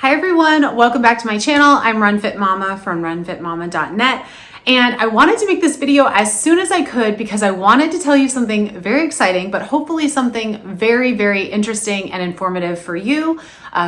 Hi everyone, welcome back to my channel. I'm Run Fit Mama from runfitmama.net. And I wanted to make this video as soon as I could because I wanted to tell you something very exciting, but hopefully something very, very interesting and informative for you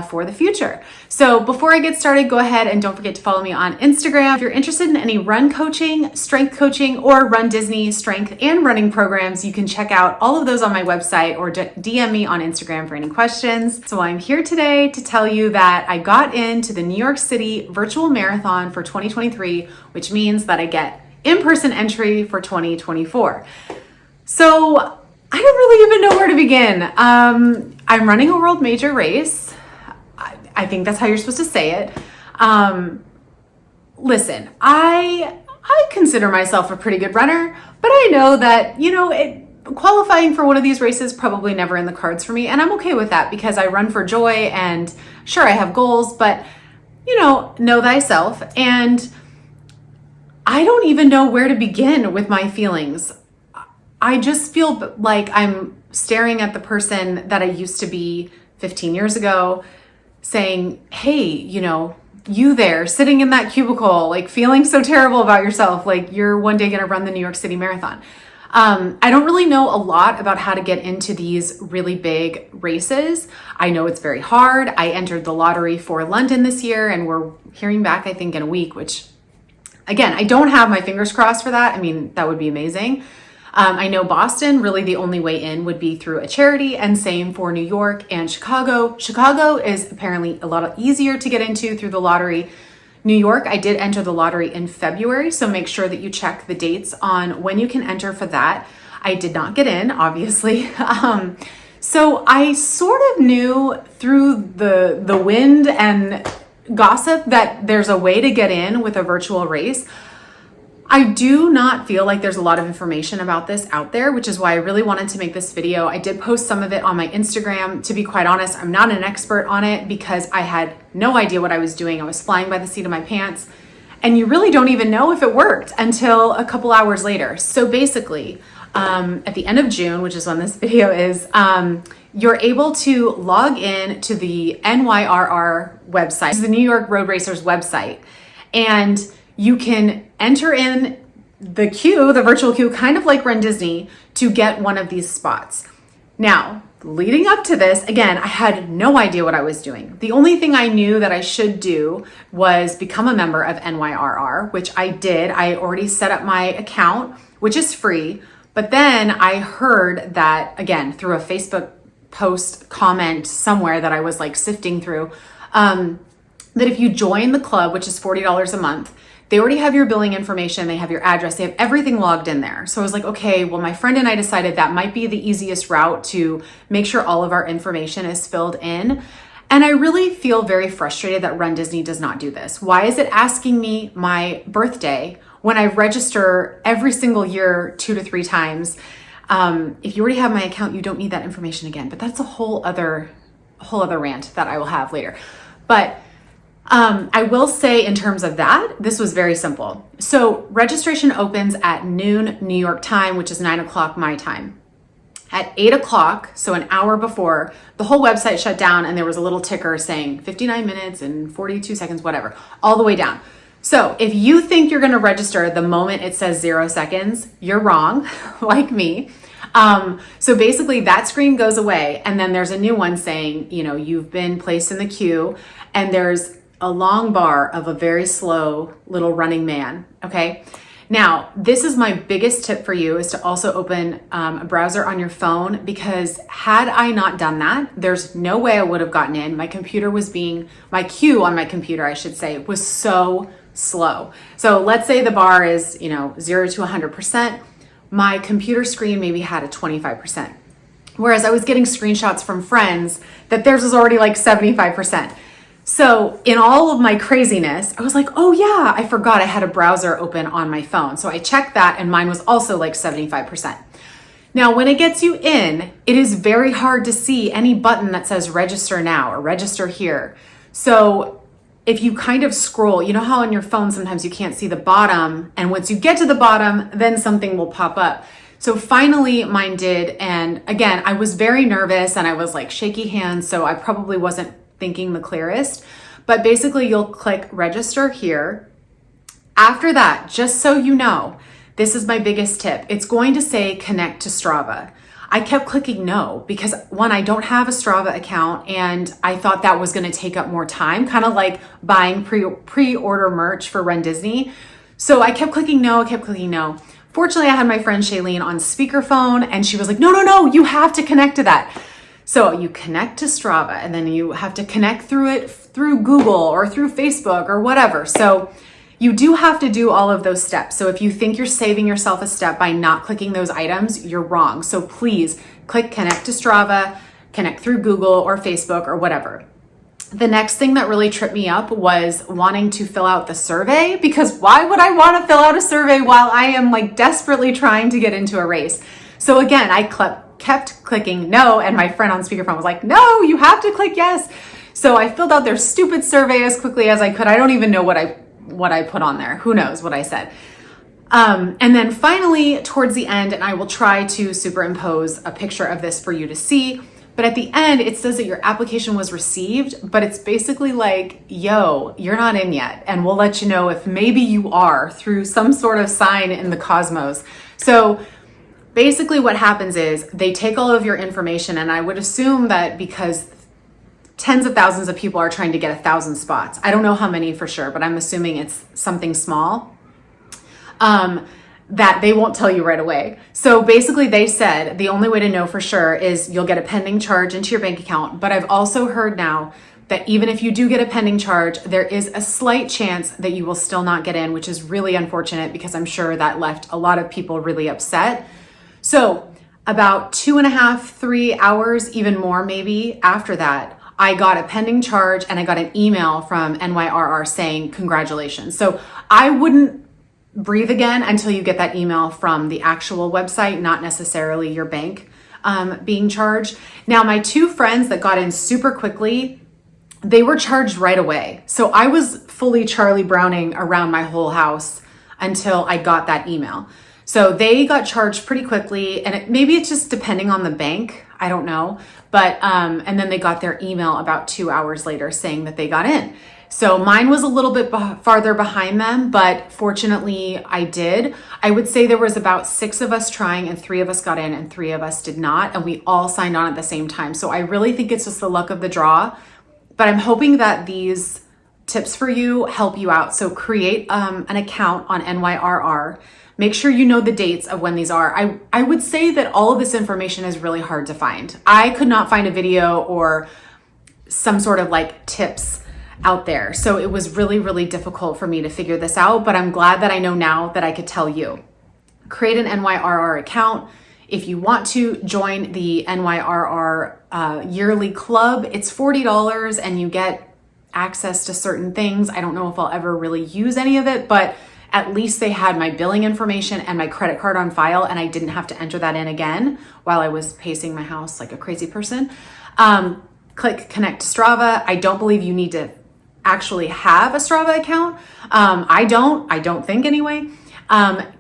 for the future. So before I get started, go ahead and don't forget to follow me on Instagram. If you're interested in any run coaching, strength coaching, or Run Disney strength and running programs, you can check out all of those on my website or DM me on Instagram for any questions. So I'm here today to tell you that I got into the New York City Virtual Marathon for 2023, which means that I get in-person entry for 2024. So I don't really even know where to begin. I'm running a world major race. I think that's how you're supposed to say it. Listen, I consider myself a pretty good runner, but I know that, qualifying for one of these races probably never in the cards for me. And I'm okay with that because I run for joy and sure, I have goals, but know thyself. And I don't even know where to begin with my feelings. I just feel like I'm staring at the person that I used to be 15 years ago saying, hey, you there sitting in that cubicle, like feeling so terrible about yourself, like you're one day going to run the New York City Marathon. I don't really know a lot about how to get into these really big races. I know it's very hard. I entered the lottery for London this year and we're hearing back, I think, in a week, which again, I don't have my fingers crossed for that. I mean, that would be amazing. I know Boston, really the only way in would be through a charity, and same for New York and Chicago. Chicago is apparently a lot easier to get into through the lottery. New York, I did enter the lottery in February, so make sure that you check the dates on when you can enter for that. I did not get in, obviously. So I sort of knew through the wind and gossip that there's a way to get in with a virtual race. I do not feel like there's a lot of information about this out there, which is why I really wanted to make this video. I did post some of it on my Instagram. To be quite honest, I'm not an expert on it because I had no idea what I was doing. I was flying by the seat of my pants, and you really don't even know if it worked until a couple hours later. So basically, at the end of June, which is when this video is, you're able to log in to the NYRR website, the New York Road Racers website, and you can enter in the queue, the virtual queue, kind of like Run Disney, to get one of these spots. Now, leading up to this, again, I had no idea what I was doing. The only thing I knew that I should do was become a member of NYRR, which I did. I already set up my account, which is free. But then I heard that, again, through a Facebook post comment somewhere that I was like sifting through, that if you join the club, which is $40 a month, they already have your billing information, they have your address, they have everything logged in there. So I was like, okay, well, my friend and I decided that might be the easiest route to make sure all of our information is filled in. And I really feel very frustrated that Run Disney does not do this. Why is it asking me my birthday when I register every single year 2 to 3 times? If you already have my account, you don't need that information again, but that's a whole other rant that I will have later. But I will say in terms of that, this was very simple. So registration opens at noon New York time, which is 9 o'clock my time. At 8 o'clock, so an hour before, the whole website shut down and there was a little ticker saying 59 minutes and 42 seconds, whatever, all the way down. So if you think you're going to register the moment it says 0 seconds, you're wrong, like me. So basically that screen goes away and then there's a new one saying, you've been placed in the queue, and there's a long bar of a very slow little running man. Okay. Now, this is my biggest tip for you, is to also open a browser on your phone, because had I not done that, there's no way I would have gotten in. My queue on my computer, I should say, was so slow. So let's say the bar is, 0 to 100%. My computer screen maybe had a 25%. Whereas I was getting screenshots from friends that theirs was already like 75%. So in all of my craziness, I was like, oh yeah, I forgot I had a browser open on my phone. So I checked that and mine was also like 75%. Now, when it gets you in, it is very hard to see any button that says register now or register here. So if you kind of scroll, you know how on your phone sometimes you can't see the bottom, and once you get to the bottom, then something will pop up. So finally mine did. And again, I was very nervous and I was like shaky hands, so I probably wasn't thinking the clearest. But basically you'll click register here. After that, just so you know, this is my biggest tip. It's going to say connect to Strava. I kept clicking no because one, I don't have a Strava account and I thought that was going to take up more time, kind of like buying pre-order merch for Run Disney. So I kept clicking no, Fortunately, I had my friend Shailene on speakerphone and she was like, no, you have to connect to that. So you connect to Strava and then you have to connect through Google or through Facebook or whatever. So you do have to do all of those steps. So if you think you're saving yourself a step by not clicking those items, you're wrong. So please click connect to Strava, connect through Google or Facebook or whatever. The next thing that really tripped me up was wanting to fill out the survey, because why would I want to fill out a survey while I am like desperately trying to get into a race? So again, I kept clicking no, and my friend on speakerphone was like, no, you have to click yes. So I filled out their stupid survey as quickly as I could. I don't even know what I put on there. Who knows what I said. And then finally, towards the end, and I will try to superimpose a picture of this for you to see, but at the end, it says that your application was received, but it's basically like, yo, you're not in yet. And we'll let you know if maybe you are through some sort of sign in the cosmos. So basically what happens is they take all of your information, and I would assume that because tens of thousands of people are trying to get 1,000 spots. I don't know how many for sure, but I'm assuming it's something small. That they won't tell you right away. So basically they said the only way to know for sure is you'll get a pending charge into your bank account. But I've also heard now that even if you do get a pending charge, there is a slight chance that you will still not get in, which is really unfortunate because I'm sure that left a lot of people really upset. So about 2.5, 3 hours, even more maybe after that, I got a pending charge and I got an email from NYRR saying congratulations. So I wouldn't breathe again until you get that email from the actual website, not necessarily your bank being charged. Now, my two friends that got in super quickly, they were charged right away. So I was fully Charlie Browning around my whole house until I got that email. So they got charged pretty quickly, and maybe it's just depending on the bank, I don't know. But, and then they got their email about 2 hours later saying that they got in. So mine was a little bit farther behind them, but fortunately I did. I would say there was about 6 of us trying and 3 of us got in and 3 of us did not. And we all signed on at the same time. So I really think it's just the luck of the draw, but I'm hoping that these tips for you help you out. So create an account on NYRR. Make sure you know the dates of when these are. I would say that all of this information is really hard to find. I could not find a video or some sort of like tips out there. So it was really, really difficult for me to figure this out, but I'm glad that I know now that I could tell you. Create an NYRR account. If you want to join the NYRR yearly club, it's $40 and you get access to certain things. I don't know if I'll ever really use any of it, but at least they had my billing information and my credit card on file, and I didn't have to enter that in again while I was pacing my house like a crazy person. Click connect to Strava. I don't believe you need to actually have a Strava account. I don't think anyway.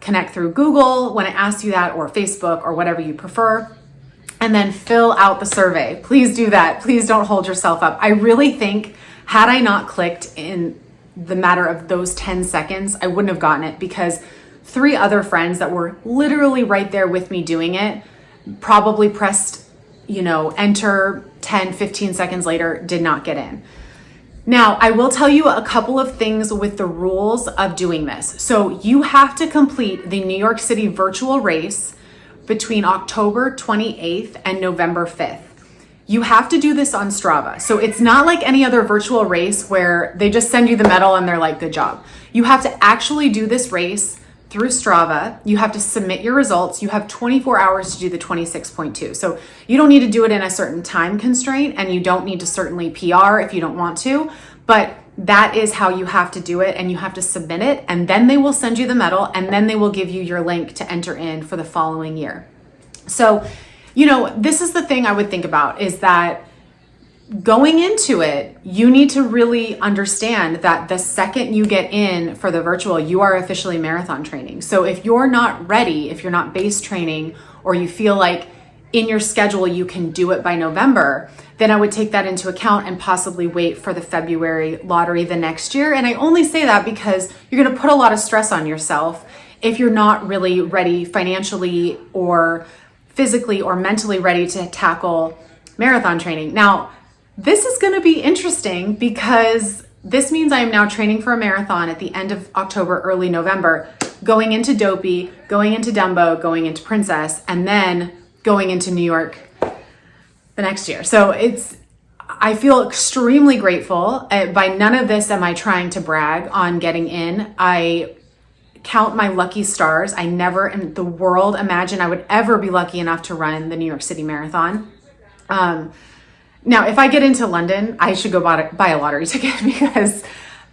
Connect through Google when it asks you that, or Facebook, or whatever you prefer. And then fill out the survey. Please do that. Please don't hold yourself up. I really think had I not clicked in the matter of those 10 seconds, I wouldn't have gotten it, because 3 other friends that were literally right there with me doing it probably pressed, enter 10, 15 seconds later, did not get in. Now, I will tell you a couple of things with the rules of doing this. So you have to complete the New York City Virtual race between October 28th and November 5th. You have to do this on Strava. So it's not like any other virtual race where they just send you the medal and they're like, good job. You have to actually do this race through Strava. You have to submit your results. You have 24 hours to do the 26.2. So you don't need to do it in a certain time constraint, and you don't need to certainly PR if you don't want to, but that is how you have to do it, and you have to submit it, and then they will send you the medal, and then they will give you your link to enter in for the following year. So, this is the thing I would think about, is that going into it, you need to really understand that the second you get in for the virtual, you are officially marathon training. So if you're not ready, if you're not base training, or you feel like in your schedule you can do it by November, then I would take that into account and possibly wait for the February lottery the next year. And I only say that because you're going to put a lot of stress on yourself if you're not really ready financially or physically or mentally ready to tackle marathon training. Now, this is going to be interesting because this means I am now training for a marathon at the end of October, early November, going into Dopey, going into Dumbo, going into Princess, and then going into New York the next year. So I feel extremely grateful. By none of this am I trying to brag on getting in. I count my lucky stars. I never in the world imagined I would ever be lucky enough to run the New York City Marathon. Now, if I get into London, I should go buy a lottery ticket because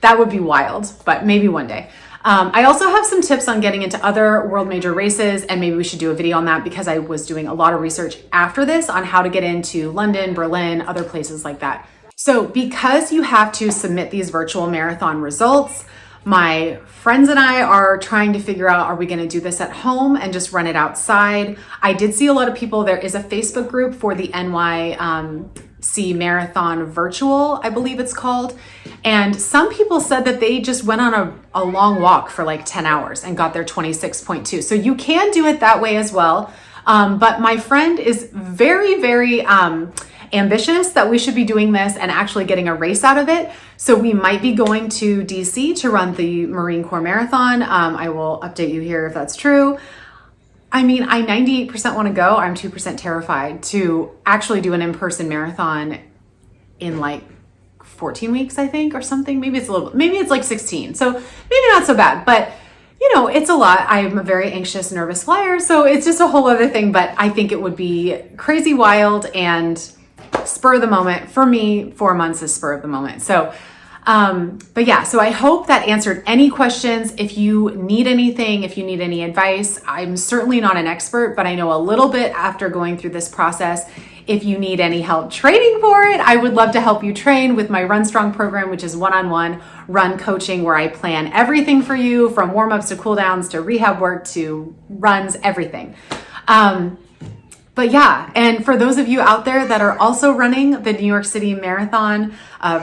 that would be wild, but maybe one day. I also have some tips on getting into other world major races, and maybe we should do a video on that because I was doing a lot of research after this on how to get into London, Berlin, other places like that. So because you have to submit these virtual marathon results, my friends and I are trying to figure out, are we going to do this at home and just run it outside? I did see a lot of people. There is a Facebook group for the NYC Marathon Virtual, I believe it's called. And some people said that they just went on a long walk for like 10 hours and got their 26.2. So you can do it that way as well. But my friend is very, very ambitious that we should be doing this and actually getting a race out of it. So we might be going to DC to run the Marine Corps Marathon. I will update you here if that's true. I mean, I 98% want to go. I'm 2% terrified to actually do an in-person marathon in like 14 weeks, I think, or something. Maybe it's like 16. So maybe not so bad, but you know, it's a lot. I'm a very anxious, nervous flyer. So it's just a whole other thing, but I think it would be crazy wild and spur of the moment. For me, 4 months is spur of the moment. So, but yeah, so I hope that answered any questions. If you need anything, if you need any advice, I'm certainly not an expert, but I know a little bit after going through this process. If you need any help training for it, I would love to help you train with my Run Strong program, which is one-on-one run coaching where I plan everything for you from warm-ups to cool downs to rehab work to runs, everything. But yeah, and for those of you out there that are also running the New York City Marathon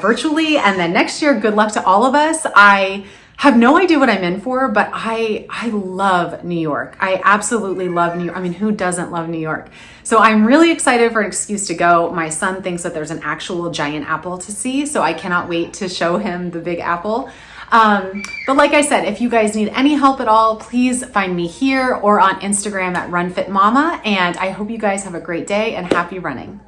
virtually, and then next year, good luck to all of us. I have no idea what I'm in for, but I love New York. I absolutely love New York. I mean, who doesn't love New York? So I'm really excited for an excuse to go. My son thinks that there's an actual giant apple to see, so I cannot wait to show him the big apple. But like I said, if you guys need any help at all, please find me here or on Instagram at RunFitMama. And I hope you guys have a great day and happy running.